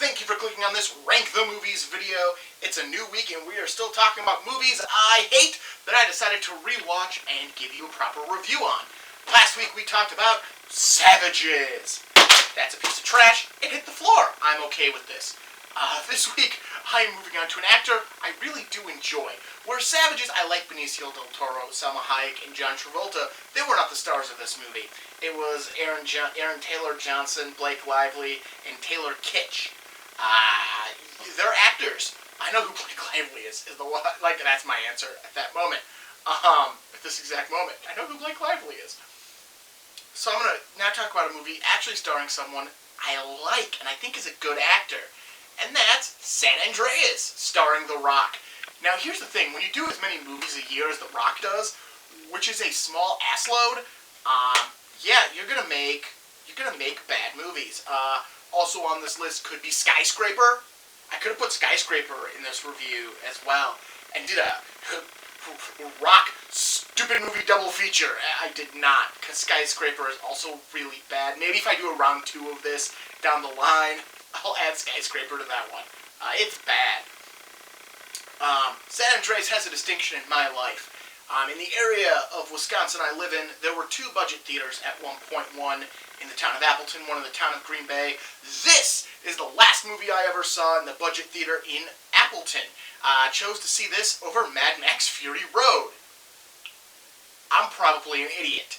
Thank you for clicking on this Rank the Movies video. It's a new week and we are still talking about movies I hate that I decided to rewatch and give you a proper review on. Last week we talked about Savages. That's a piece of trash. It hit the floor. I'm okay with this. This week I am moving on to an actor I really do enjoy. Where Savages, I like Benicio del Toro, Salma Hayek, and John Travolta. They were not the stars of this movie. It was Aaron Taylor Johnson, Blake Lively, and Taylor Kitsch. They're actors. I know who Blake Lively is the one. Like, that's my answer at that moment. At this exact moment, I know who Blake Lively is. So I'm gonna now talk about a movie actually starring someone I like and I think is a good actor, and that's San Andreas, starring The Rock. Now, here's the thing: when you do as many movies a year as The Rock does, which is a small assload, yeah, you're gonna make bad movies. Also on this list could be Skyscraper. I could have put Skyscraper in this review as well, and did a Rock stupid movie double feature. I did not, because Skyscraper is also really bad. Maybe if I do a round 2 of this down the line, I'll add Skyscraper to that one. It's bad. San Andreas has a distinction in my life. In the area of Wisconsin I live in, there were 2 budget theaters at one point. One in the town of Appleton, one in the town of Green Bay. This is the last movie I ever saw in the budget theater in Appleton. I chose to see this over Mad Max Fury Road. I'm probably an idiot.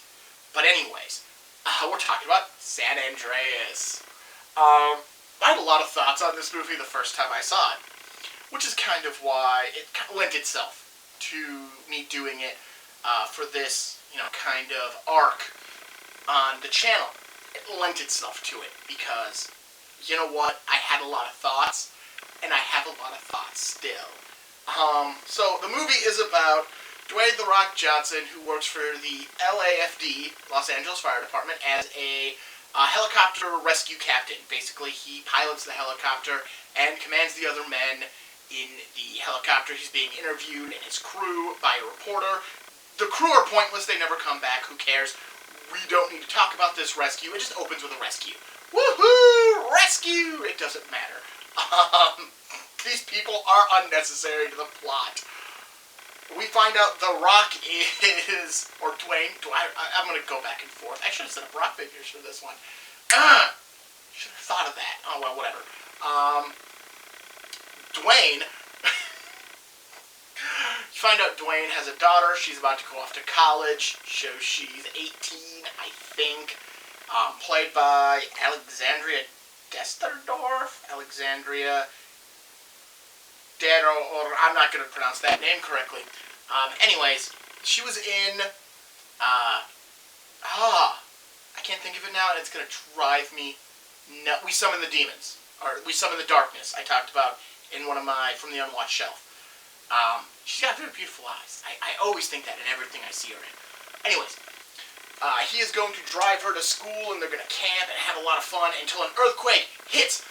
But anyways, we're talking about San Andreas. I had a lot of thoughts on this movie the first time I saw it, which is kind of why it lent itself to me doing it for this, kind of arc on the channel. It lent itself to it because, you know what, I had a lot of thoughts, and I have a lot of thoughts still. So the movie is about Dwayne "The Rock" Johnson, who works for the LAFD, Los Angeles Fire Department, as a helicopter rescue captain. Basically, he pilots the helicopter and commands the other men in the helicopter. He's being interviewed and his crew by a reporter. The crew are pointless. They never come back. Who cares? We don't need to talk about this rescue. It just opens with a rescue. Woohoo! Rescue! It doesn't matter. These people are unnecessary to the plot. We find out The Rock is, or Dwayne, I'm going to go back and forth. I should have set up rock figures for this one. Should have thought of that. Oh, well, whatever. Dwayne, you find out Dwayne has a daughter. She's about to go off to college. Shows she's 18, I think. Played by Alexandria or I'm not going to pronounce that name correctly. Anyways, she was in, I can't think of it now, and it's going to drive me nuts. We Summon the Demons, or We Summon the Darkness, I talked about in one of my, from the Unwatched Shelf. She's got very beautiful eyes. I always think that in everything I see her in. Anyways, he is going to drive her to school, and they're going to camp and have a lot of fun until an earthquake hits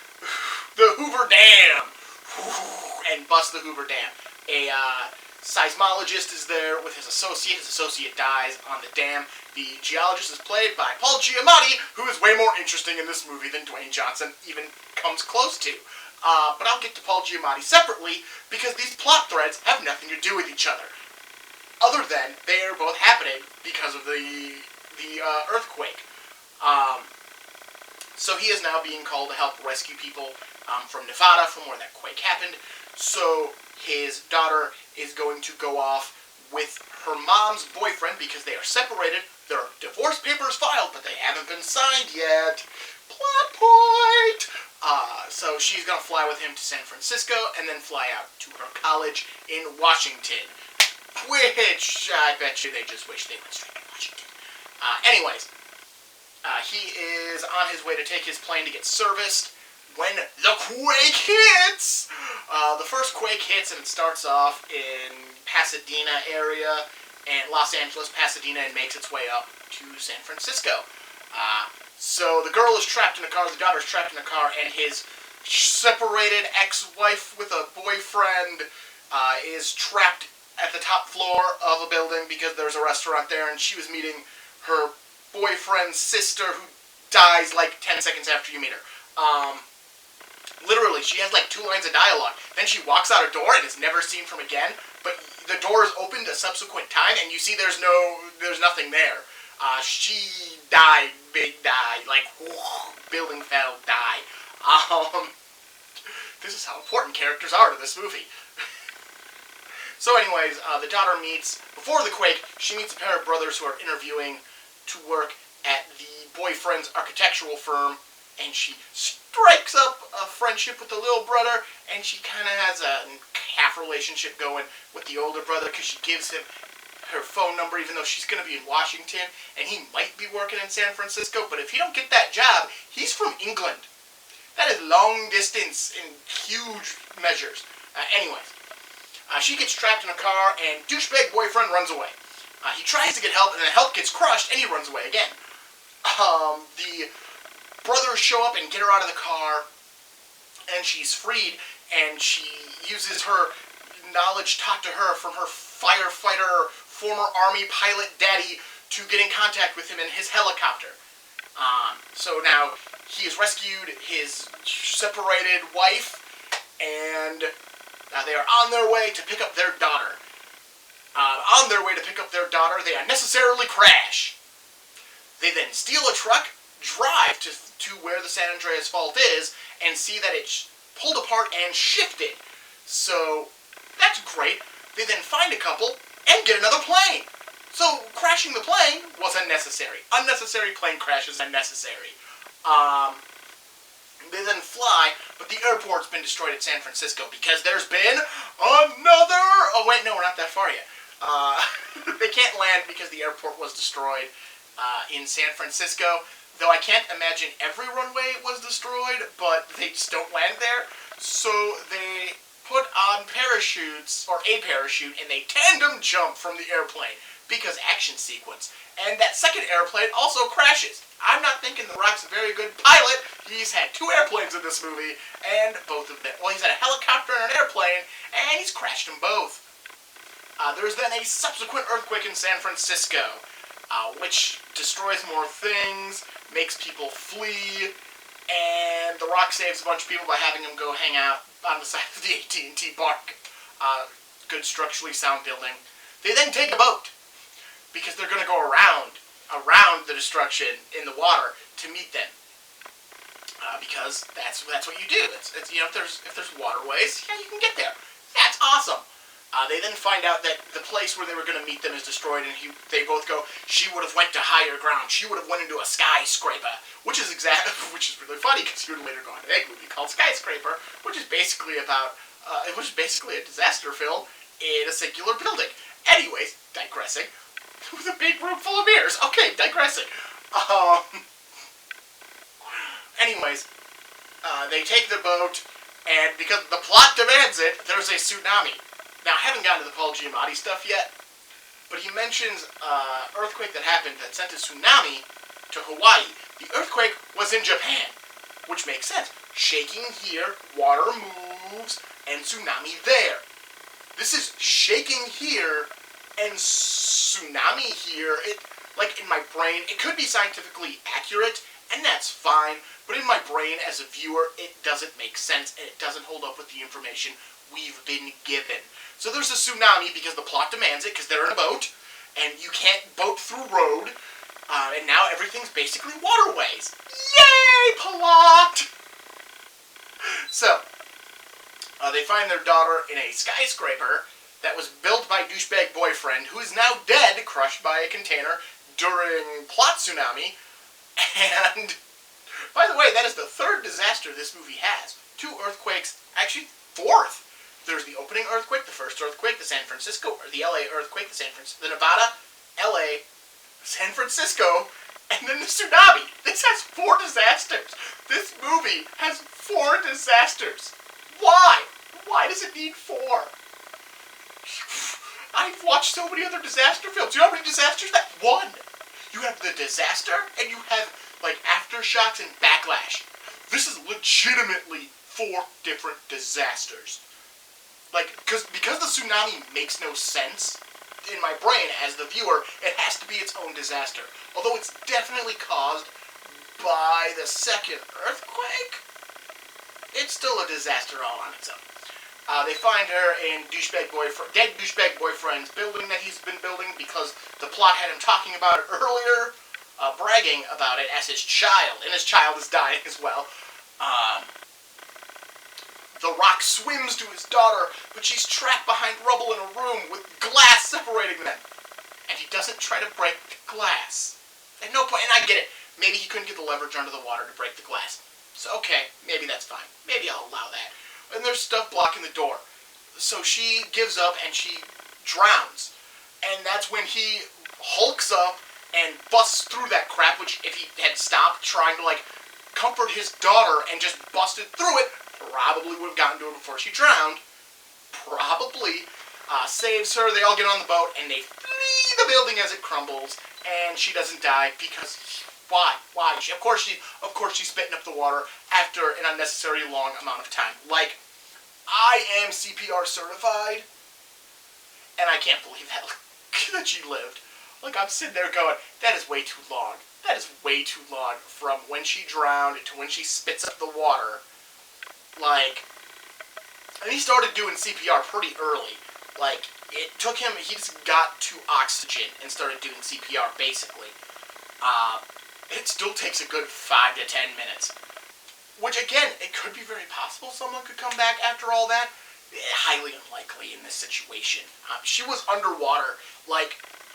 the Hoover Dam and busts the Hoover Dam. A seismologist is there with his associate. His associate dies on the dam. The geologist is played by Paul Giamatti, who is way more interesting in this movie than Dwayne Johnson even comes close to. But I'll get to Paul Giamatti separately, because these plot threads have nothing to do with each other, other than they are both happening because of the earthquake. So he is now being called to help rescue people from Nevada, from where that quake happened. So his daughter is going to go off with her mom's boyfriend because they are separated. There are divorce papers filed, but they haven't been signed yet. Plot point! So she's going to fly with him to San Francisco and then fly out to her college in Washington. Which, I bet you they just wish they went straight to Washington. Anyways, he is on his way to take his plane to get serviced when the quake hits! The first quake hits and it starts off in Pasadena area, and Los Angeles, Pasadena, and makes its way up to San Francisco. So the girl is trapped in a car, the daughter is trapped in a car, and his separated ex-wife with a boyfriend is trapped at the top floor of a building because there's a restaurant there, and she was meeting her boyfriend's sister who dies like 10 seconds after you meet her. Literally, she has like 2 lines of dialogue. Then she walks out a door and is never seen from again. But the door is opened a subsequent time, and you see there's nothing there. She died, big die, like building fell, die. This is how important characters are to this movie. So, anyways, the daughter meets before the quake. She meets a pair of brothers who are interviewing to work at the boyfriend's architectural firm. And she strikes up a friendship with the little brother, and she kind of has a half relationship going with the older brother because she gives him her phone number even though she's going to be in Washington, and he might be working in San Francisco, but if he don't get that job, he's from England. That is long distance in huge measures. Anyways, she gets trapped in a car, and douchebag boyfriend runs away. He tries to get help, and the help gets crushed, and he runs away again. The brothers show up and get her out of the car, and she's freed, and she uses her knowledge taught to her from her firefighter, former army pilot daddy to get in contact with him in his helicopter. So now he has rescued his separated wife, and they are on their way to pick up their daughter. On their way to pick up their daughter, they unnecessarily crash. They then steal a truck, drive to where the San Andreas Fault is, and see that it's pulled apart and shifted. So, that's great. They then find a couple and get another plane. So, crashing the plane was unnecessary. Unnecessary plane crash is unnecessary. They then fly, but the airport's been destroyed at San Francisco because there's been another... Oh, wait, no, we're not that far yet. They can't land because the airport was destroyed in San Francisco. Though I can't imagine every runway was destroyed, but they just don't land there. So they put on parachutes, or a parachute, and they tandem jump from the airplane. Because action sequence. And that second airplane also crashes. I'm not thinking The Rock's a very good pilot. He's had 2 airplanes in this movie, and both of them... Well, he's had a helicopter and an airplane, and he's crashed them both. There's then a subsequent earthquake in San Francisco, which destroys more things, makes people flee, and The Rock saves a bunch of people by having them go hang out on the side of the AT&T park. Good structurally sound building. They then take a boat, because they're going to go around the destruction in the water to meet them. Because that's what you do. It's you know, if there's waterways, yeah, you can get there. That's awesome. They then find out that the place where they were going to meet them is destroyed, and they both go, she would have went to higher ground. She would have went into a skyscraper, which is really funny because he would later go on an egg movie called Skyscraper, which is basically a disaster film in a singular building. Anyways, digressing. With a big room full of mirrors. Okay, digressing. Anyways, they take the boat, and because the plot demands it, there's a tsunami. Now, I haven't gotten to the Paul Giamatti stuff yet, but he mentions earthquake that happened that sent a tsunami to Hawaii. The earthquake was in Japan, which makes sense. Shaking here, water moves, and tsunami there. This is shaking here and tsunami here. In my brain, it could be scientifically accurate, and that's fine, but in my brain as a viewer, it doesn't make sense, and it doesn't hold up with the information we've been given. So there's a tsunami because the plot demands it, because they're in a boat, and you can't boat through road, and now everything's basically waterways. Yay, plot! So, they find their daughter in a skyscraper that was built by douchebag boyfriend, who is now dead, crushed by a container during plot tsunami. And, by the way, that is the 3rd disaster this movie has. 2 earthquakes, actually 4th. There's the opening earthquake, the first earthquake, the San Francisco, or the LA earthquake, the Nevada, LA, San Francisco, and then the tsunami. This has 4 disasters. This movie has 4 disasters. Why? Why does it need 4? I've watched so many other disaster films. You know how many disasters? That 1. You have the disaster, and you have, aftershocks and backlash. This is legitimately 4 different disasters. Because the tsunami makes no sense, in my brain, as the viewer, it has to be its own disaster. Although it's definitely caused by the second earthquake. it's still a disaster all on its own. They find her in dead douchebag boyfriend's building that he's been building because the plot had him talking about it earlier, bragging about it as his child, and his child is dying as well. The Rock swims to his daughter, but she's trapped behind rubble in a room with glass separating them. And he doesn't try to break the glass. At no point, and I get it, maybe he couldn't get the leverage under the water to break the glass. So okay, maybe that's fine. Maybe I'll allow that. And there's stuff blocking the door. So she gives up and she drowns. And that's when he hulks up and busts through that crap, which if he had stopped trying to, comfort his daughter and just busted through it, probably would have gotten to her before she drowned. Probably. Saves her, they all get on the boat, and they flee the building as it crumbles, and she doesn't die because... Why? Of course she's spitting up the water after an unnecessary long amount of time. I am CPR certified, and I can't believe that she lived. I'm sitting there going, that is way too long. That is way too long from when she drowned to when she spits up the water. And he started doing CPR pretty early. It took him, he just got to oxygen and started doing CPR, basically. It still takes a good 5 to 10 minutes. Which, again, it could be very possible someone could come back after all that. Highly unlikely in this situation. She was underwater,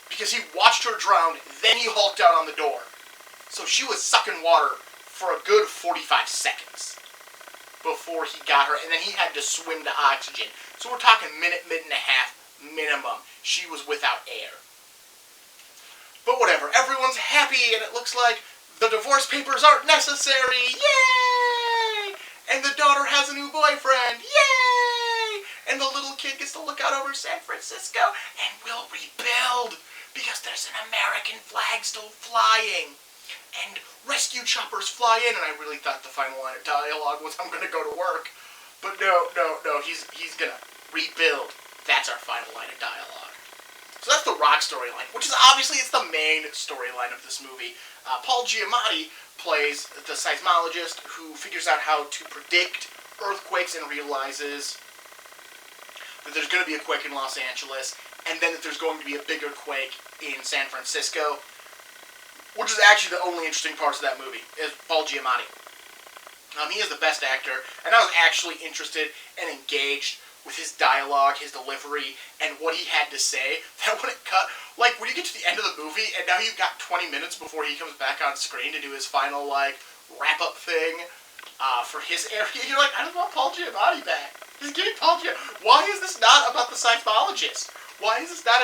because he watched her drown, then he hulked out on the door. So she was sucking water for a good 45 seconds before he got her, and then he had to swim to oxygen. So we're talking minute and a half minimum. She was without air. But whatever, everyone's happy, and it looks like the divorce papers aren't necessary. Yay! And the daughter has a new boyfriend. Yay! And the little kid gets to look out over San Francisco and will rebuild because there's an American flag still flying. And rescue choppers fly in, and I really thought the final line of dialogue was, I'm going to go to work. But no, he's going to rebuild. That's our final line of dialogue. So that's the Rock storyline, which is obviously it's the main storyline of this movie. Paul Giamatti plays the seismologist who figures out how to predict earthquakes and realizes that there's going to be a quake in Los Angeles, and then that there's going to be a bigger quake in San Francisco, which is actually the only interesting parts of that movie, is Paul Giamatti. He is the best actor, and I was actually interested and engaged with his dialogue, his delivery, and what he had to say. That when it cut, when you get to the end of the movie, and now you've got 20 minutes before he comes back on screen to do his final, wrap-up thing for his area, you're like, I just want Paul Giamatti back. Just give me Paul Giamatti. Why is this not about the seismologist? Why is this not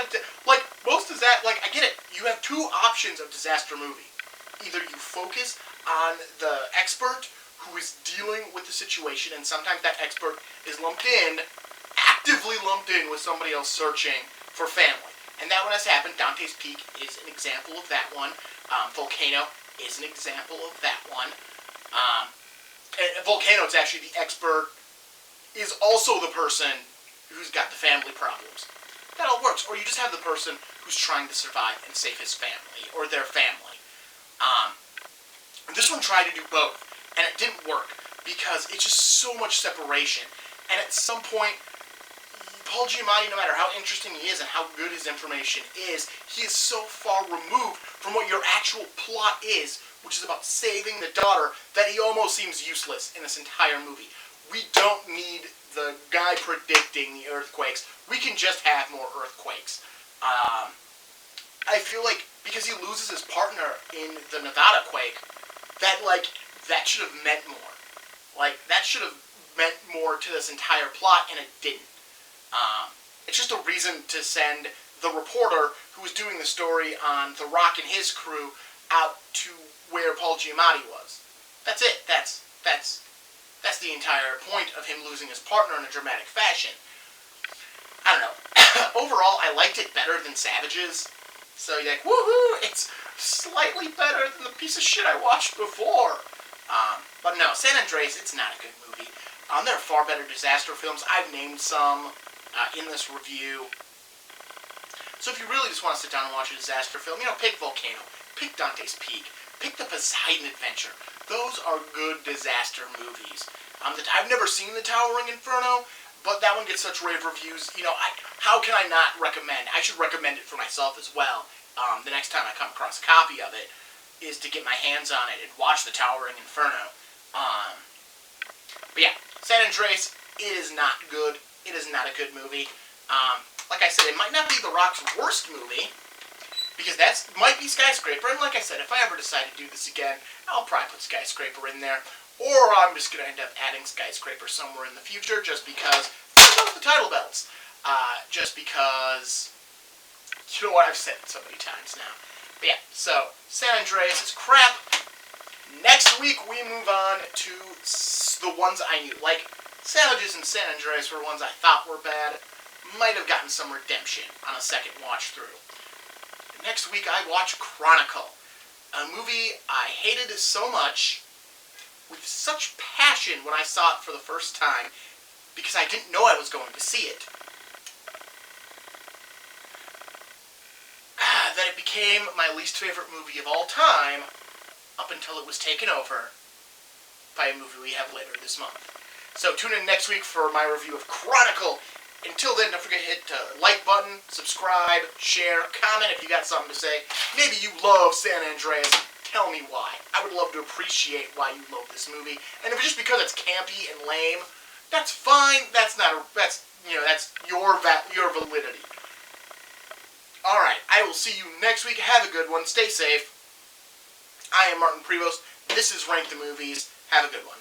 most is that, I get it. You have two options of disaster movie. Either you focus on the expert who is dealing with the situation, and sometimes that expert is actively lumped in with somebody else searching for family. And that one has happened. Dante's Peak is an example of that one. Volcano is an example of that one. Volcano, it's actually the expert is also the person who's got the family problems. That all works. Or you just have the person who's trying to survive and save his family, or their family. This one tried to do both, and it didn't work, because it's just so much separation. And at some point, Paul Giamatti, no matter how interesting he is and how good his information is, he is so far removed from what your actual plot is, which is about saving the daughter, that he almost seems useless in this entire movie. We don't need the guy predicting the earthquakes. We can just have more earthquakes. I feel like because he loses his partner in the Nevada quake, that should have meant more. That should have meant more to this entire plot, and it didn't. It's just a reason to send the reporter who was doing the story on The Rock and his crew out to where Paul Giamatti was. That's it. That's the entire point of him losing his partner in a dramatic fashion. I don't know. Overall, I liked it better than Savages. So you're like, woohoo! It's slightly better than the piece of shit I watched before. But no, San Andreas, it's not a good movie. There are far better disaster films. I've named some in this review. So if you really just want to sit down and watch a disaster film, pick Volcano, pick Dante's Peak, pick The Poseidon Adventure. Those are good disaster movies. I've never seen The Towering Inferno, but that one gets such rave reviews. You know, how can I not recommend? I should recommend it for myself as well. The next time I come across a copy of it, is to get my hands on it and watch The Towering Inferno. But yeah, San Andreas is not good. It is not a good movie. Like I said, it might not be The Rock's worst movie, because that might be Skyscraper. And like I said, if I ever decide to do this again, I'll probably put Skyscraper in there. Or I'm just going to end up adding Skyscraper somewhere in the future, just because the title bells. Just because, you know what, I've said it so many times now. But yeah, so San Andreas is crap. Next week we move on to the ones I knew. Like, Savages and San Andreas were ones I thought were bad. Might have gotten some redemption on a second watch through. Next week I watch Chronicle, a movie I hated so much, with such passion when I saw it for the first time, because I didn't know I was going to see it, that it became my least favorite movie of all time, up until it was taken over by a movie we have later this month. So tune in next week for my review of Chronicle. Until then, don't forget to hit the like button, subscribe, share, comment if you got something to say. Maybe you love San Andreas. Tell me why. I would love to appreciate why you love this movie. And if it's just because it's campy and lame, that's fine. That's your validity. Alright, I will see you next week. Have a good one. Stay safe. I am Martin Prevost. This is Rank the Movies. Have a good one.